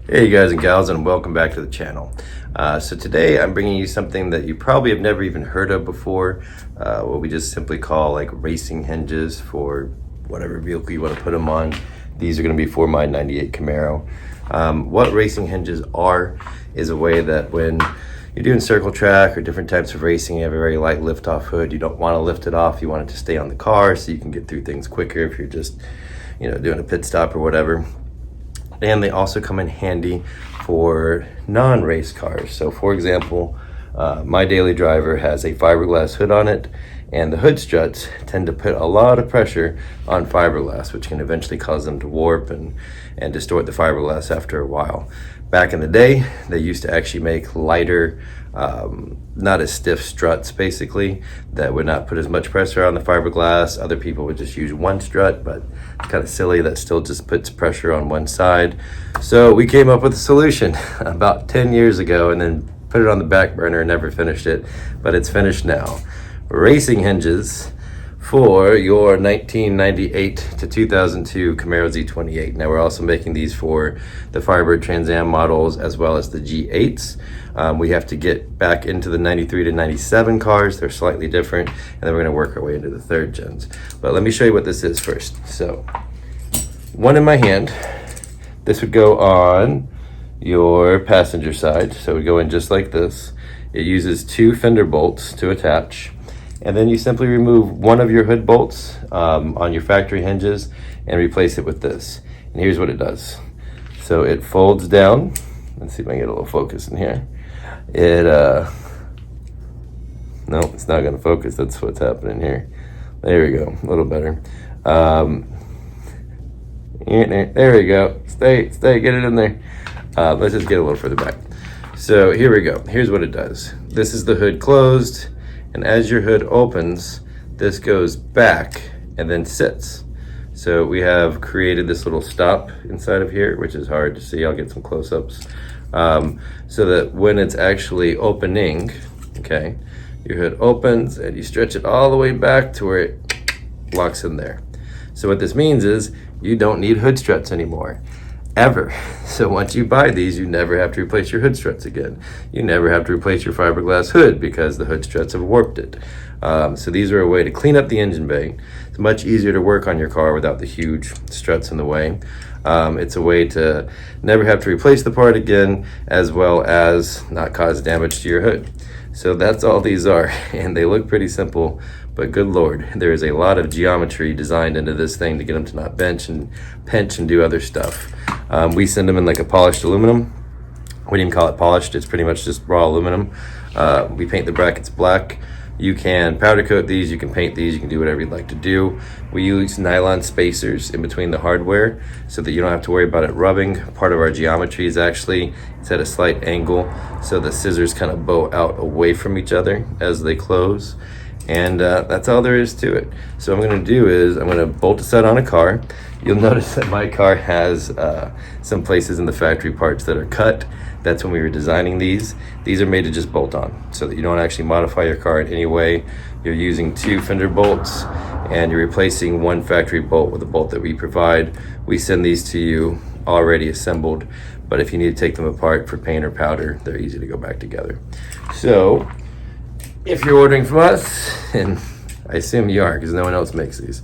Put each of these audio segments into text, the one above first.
Hey guys and gals, and welcome back to the channel. So today I'm bringing you something that you probably have never even heard of before, what we just simply call like racing hinges for whatever vehicle you want to put them on. These are going to be for my 98 Camaro. What racing hinges are is a way that when you're doing circle track or different types of racing, you have a very light lift off hood, you don't want to lift it off, you want it to stay on the car so you can get through things quicker if you're just, doing a pit stop or whatever. And they also come in handy for non-race cars. So for example, my daily driver has a fiberglass hood on it, and the hood struts tend to put a lot of pressure on fiberglass, which can eventually cause them to warp and distort the fiberglass after a while. Back in the day, they used to actually make lighter, not as stiff struts basically, that would not put as much pressure on the fiberglass. Other people would just use one strut, but it's kind of silly, that still just puts pressure on one side. So we came up with a solution about 10 years ago and then put it on the back burner and never finished it, but it's finished now. Racing hinges for your 1998 to 2002 Camaro Z28. Now we're also making these for the Firebird Trans Am models as well as the G8s. We have to get back into the 93 to 97 cars. They're slightly different, and then we're gonna work our way into the third gens. But let me show you what this is first. So, one in my hand, this would go on your passenger side. So it would go in just like this. It uses 2 fender bolts to attach. And then you simply remove one of your hood bolts on your factory hinges and replace it with this. And here's what it does. So it folds down. Let's see if I can get a little focus in here. No, it's not gonna focus. That's what's happening here. There we go, a little better. There we go. Stay, get it in there. Let's just get a little further back. So here we go. Here's what it does. This is the hood closed. And as your hood opens, this goes back and then sits. So we have created this little stop inside of here, which is hard to see. I'll get some close-ups. So that when it's actually opening, okay, your hood opens and you stretch it all the way back to where it locks in there. So what this means is you don't need hood struts anymore. Ever. So once you buy these, you never have to replace your hood struts again. You never have to replace your fiberglass hood because the hood struts have warped it. So these are a way to clean up the engine bay. It's much easier to work on your car without the huge struts in the way. It's a way to never have to replace the part again, as well as not cause damage to your hood. So that's all these are, and they look pretty simple, but good Lord, there is a lot of geometry designed into this thing to get them to not bench and pinch and do other stuff. We send them in like a polished aluminum. We didn't call it polished, it's pretty much just raw aluminum. We paint the brackets black. You can powder coat these, you can paint these, you can do whatever you'd like to do. We use nylon spacers in between the hardware so that you don't have to worry about it rubbing. Part of our geometry is actually, it's at a slight angle, so the scissors kind of bow out away from each other as they close. And that's all there is to it. So what I'm gonna do is I'm gonna bolt a set on a car. You'll notice that my car has some places in the factory parts that are cut. That's when we were designing these. These are made to just bolt on so that you don't actually modify your car in any way. You're using 2 fender bolts and you're replacing one factory bolt with a bolt that we provide. We send these to you already assembled, but if you need to take them apart for paint or powder, they're easy to go back together. So if you're ordering from us, and I assume you are because no one else makes these,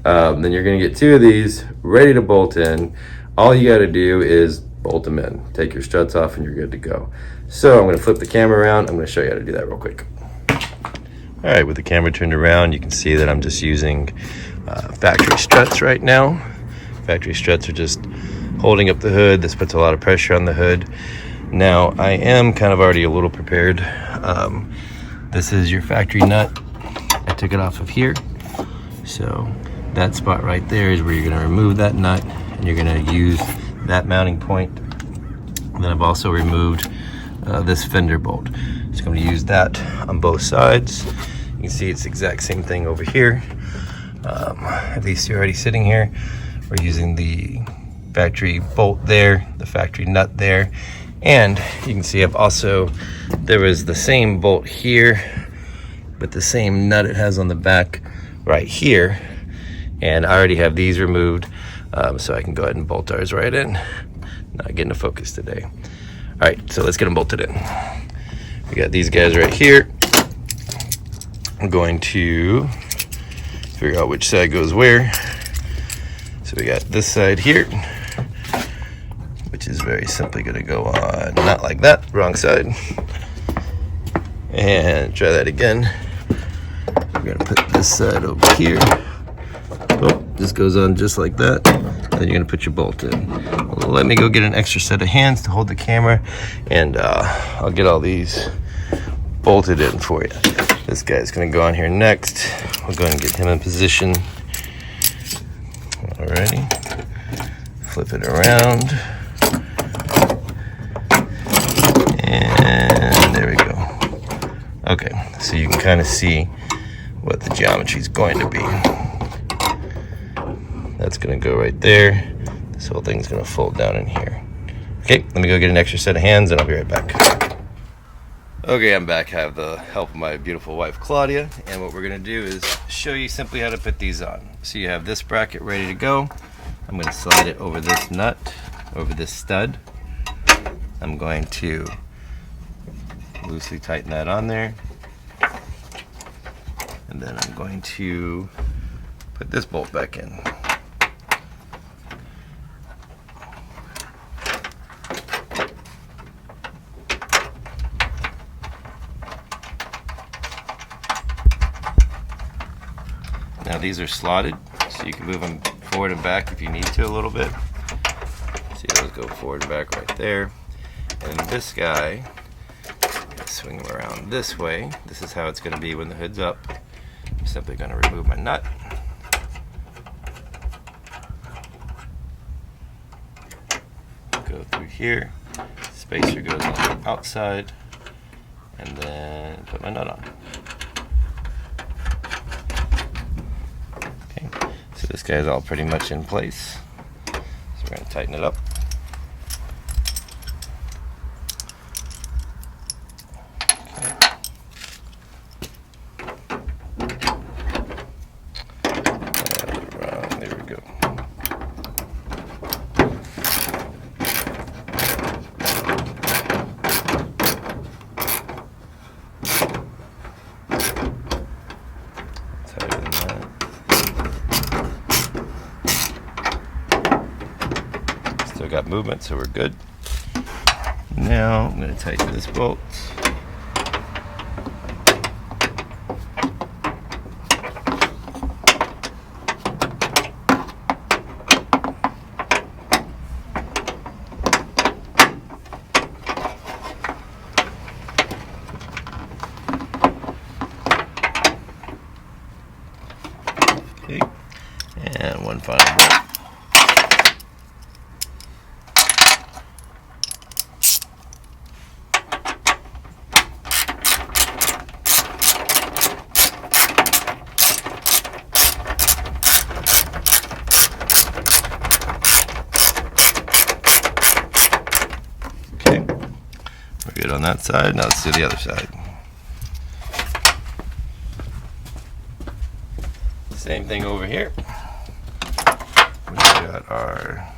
then you're gonna get 2 of these ready to bolt in. All you gotta do is bolt them in. Take your struts off and you're good to go. So I'm gonna flip the camera around. I'm gonna show you how to do that real quick. All right, with the camera turned around, you can see that I'm just using factory struts right now. Factory struts are just holding up the hood. This puts a lot of pressure on the hood. Now, I am kind of already a little prepared. This is your factory nut. I took it off of here. So that spot right there is where you're gonna remove that nut and you're gonna use that mounting point. And then I've also removed this fender bolt. So I'm gonna use that on both sides. You can see it's the exact same thing over here. At least you're already sitting here. We're using the factory bolt there, the factory nut there. And you can see there was the same bolt here, but the same nut it has on the back right here. And I already have these removed, so I can go ahead and bolt ours right in. Not getting a focus today. All right, so let's get them bolted in. We got these guys right here. I'm going to figure out which side goes where. So we got this side here, which is very simply going to go on, not like that, wrong side. And try that again. We're going to put this side over here. Oh, this goes on just like that. Then you're going to put your bolt in. Let me go get an extra set of hands to hold the camera, and I'll get all these bolted in for you. This guy's going to go on here next. We'll go ahead and get him in position. Alrighty. Flip it around. And there we go. Okay, so you can kind of see what the geometry is going to be. That's going to go right there. This whole thing's going to fold down in here. Okay, let me go get an extra set of hands and I'll be right back. Okay, I'm back. I have the help of my beautiful wife Claudia, and what we're going to do is show you simply how to put these on. So you have this bracket ready to go. I'm going to slide it over this nut, over this stud. I'm going to loosely tighten that on there, and then I'm going to put this bolt back in. Now these are slotted, so you can move them forward and back if you need to a little bit. See, those go forward and back right there. And this guy, swing him around this way. This is how it's going to be when the hood's up. I'm simply going to remove my nut. Go through here. Spacer goes on the outside. And then put my nut on. So this guy's all pretty much in place. So we're going to tighten it up. There we go. Tighten that. Still got movement, so we're good. Now I'm going to tighten this bolt. Okay, and one final bolt. We're good on that side. Now let's do the other side. Same thing over here. We've got our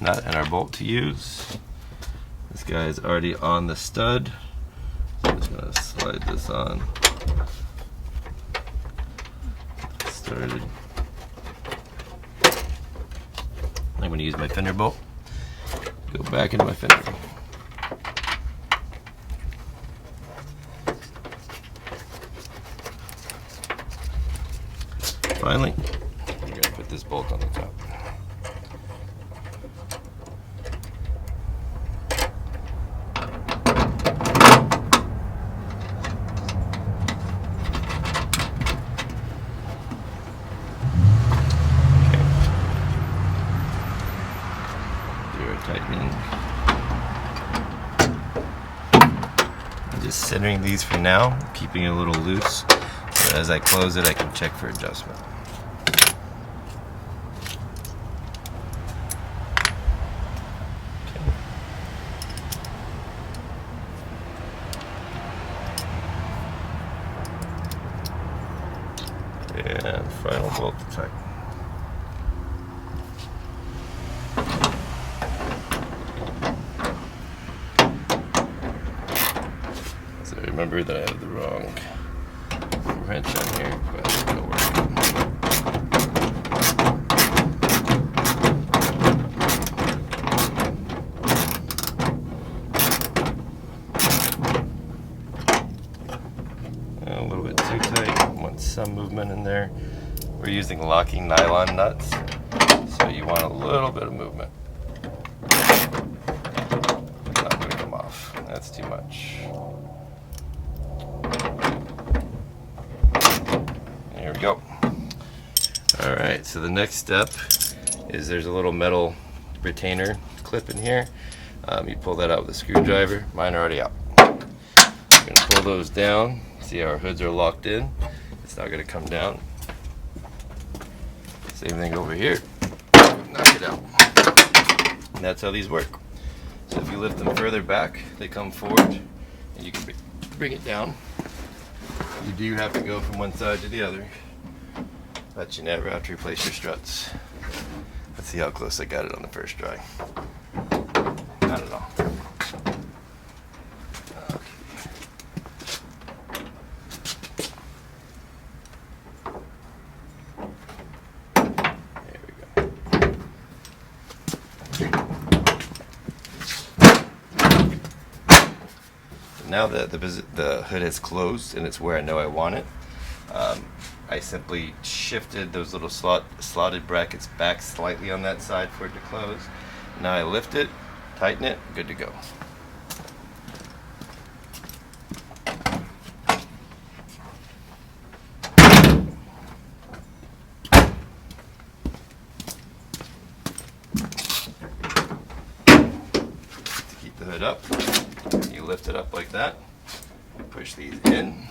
nut and our bolt to use. This guy is already on the stud. So I'm just going to slide this on. Started. I'm going to use my fender bolt. Go back into my fender. Finally, we're going to put this bolt on the top. Okay. Do our tightening. I'm just centering these for now, keeping it a little loose. So as I close it, I can check for adjustment. And final bolt to tighten. remember that I have the wrong wrench on here, but it'll work. A little bit too tight. Want some movement in there. We're using locking nylon nuts, so you want a little bit of movement. It's not going to come off. That's too much. There we go. Alright, so the next step is there's a little metal retainer clip in here. You pull that out with a screwdriver. Mine are already out. I'm going to pull those down. See how our hoods are locked in. It's not going to come down. Same thing over here. Knock it out. And that's how these work. So if you lift them further back, they come forward, and you can bring it down. You do have to go from one side to the other, but you never have to replace your struts. Let's see how close I got it on the first try. Not at all. Now that the hood is closed and it's where I know I want it, I simply shifted those little slotted brackets back slightly on that side for it to close. Now I lift it, tighten it, good to go. To keep the hood up, you lift it up like that, push these in,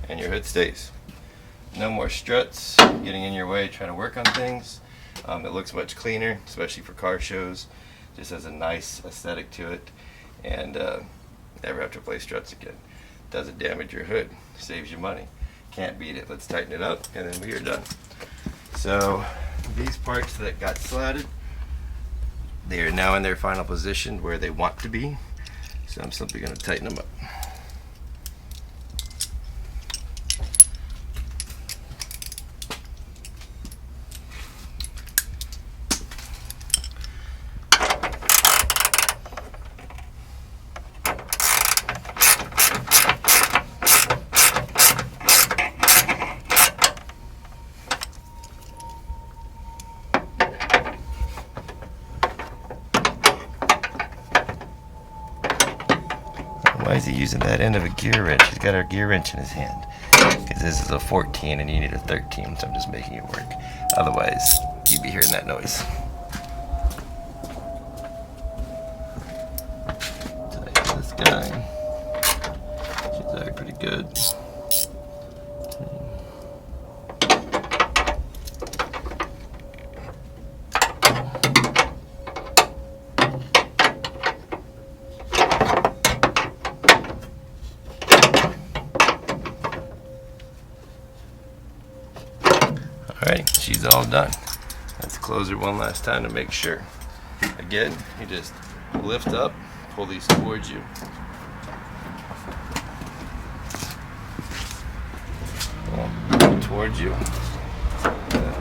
and your hood stays. No more struts getting in your way trying to work on things. It looks much cleaner, especially for car shows. Just has a nice aesthetic to it, and never have to replace struts again. Doesn't damage your hood, saves you money. Can't beat it. Let's tighten it up, and then we are done. So these parts that got slatted, they are now in their final position where they want to be. So I'm simply going to tighten them up. Why is he using that end of a gear wrench? He's got a gear wrench in his hand. Because this is a 14 and you need a 13, so I'm just making it work. Otherwise, you'd be hearing that noise. Tighten this guy. Should die pretty good. Alright, she's all done. Let's close her one last time to make sure. Again, you just lift up, pull these towards you. Towards you.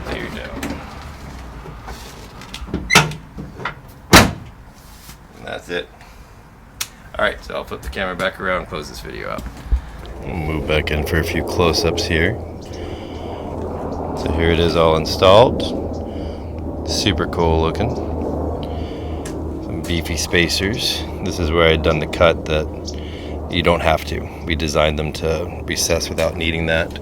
There you go. And that's it. Alright, so I'll flip the camera back around and close this video out. We'll move back in for a few close-ups here. So here it is all installed. Super cool looking. Some beefy spacers. This is where I'd done the cut that you don't have to. We designed them to recess without needing that.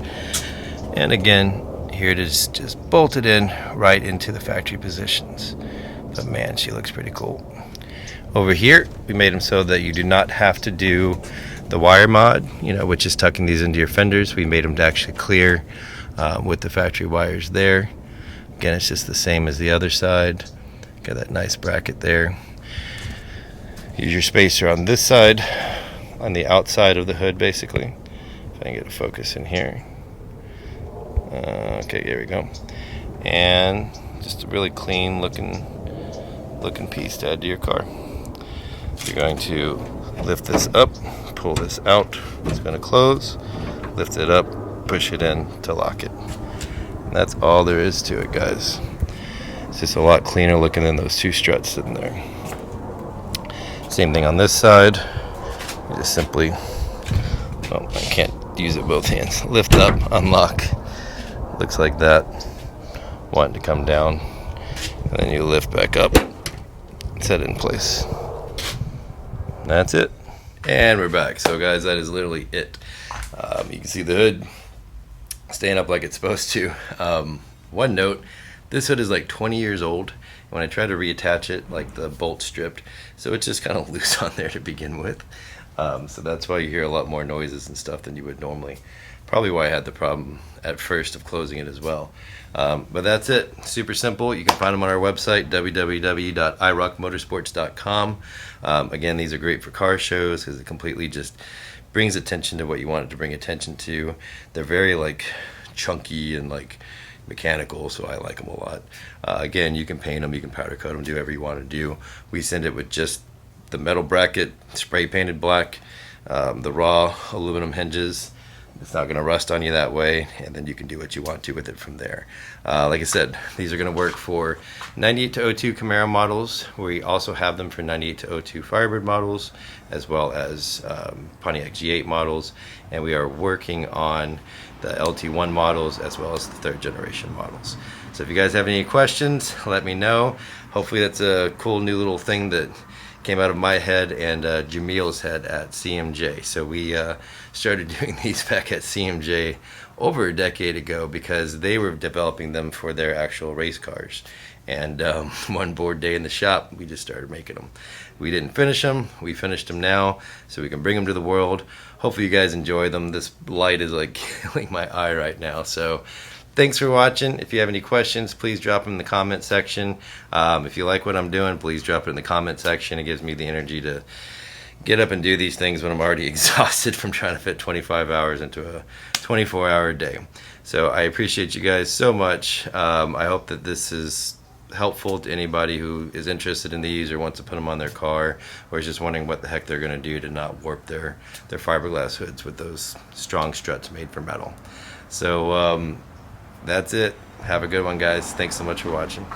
And again, here it is just bolted in right into the factory positions. But man, she looks pretty cool. Over here, we made them so that you do not have to do the wire mod, which is tucking these into your fenders. We made them to actually clear with the factory wires there. Again, it's just the same as the other side. Got that nice bracket there. Use your spacer on this side, on the outside of the hood, basically. If I can get a focus in here. Okay, there we go. And just a really clean looking looking piece to add to your car. You're going to lift this up, pull this out, it's going to close, lift it up, push it in to lock it. And that's all there is to it, guys. It's just a lot cleaner looking than those two struts sitting there. Same thing on this side. You just simply, well, I can't use it both hands. Lift up, unlock. Looks like that. Want it to come down, and then you lift back up, set it in place. That's it. And we're back. So guys, that is literally it. You can see the hood staying up like it's supposed to. One note, this hood is like 20 years old. When I try to reattach it, like the bolt stripped, so it's just kind of loose on there to begin with. So that's why you hear a lot more noises and stuff than you would normally. Probably why I had the problem at first of closing it as well. But that's it. Super simple. You can find them on our website, www.irocmotorsports.com. Again, these are great for car shows because it completely just brings attention to what you want it to bring attention to. They're very like chunky and like mechanical, so I like them a lot. Again, you can paint them, you can powder coat them, do whatever you want to do. We send it with just the metal bracket, spray painted black, the raw aluminum hinges. It's not going to rust on you that way, and then you can do what you want to with it from there. Like I said, these are going to work for 98 to 02 Camaro models. We also have them for 98 to 02 Firebird models, as well as Pontiac G8 models, and we are working on the LT1 models as well as the third generation models. So if you guys have any questions, let me know. Hopefully that's a cool new little thing that came out of my head and Jamil's head at CMJ. So we started doing these back at CMJ over a decade ago because they were developing them for their actual race cars. And one board day in the shop, we just started making them. We didn't finish them. We finished them now so we can bring them to the world. Hopefully you guys enjoy them. This light is like killing my eye right now. So thanks for watching. If you have any questions, please drop them in the comment section. If you like what I'm doing, please drop it in the comment section. It gives me the energy to get up and do these things when I'm already exhausted from trying to fit 25 hours into a 24-hour day. So I appreciate you guys so much. I hope that this is helpful to anybody who is interested in these or wants to put them on their car or is just wondering what the heck they're going to do to not warp their fiberglass hoods with those strong struts made for metal. So that's it. Have a good one, guys. Thanks so much for watching.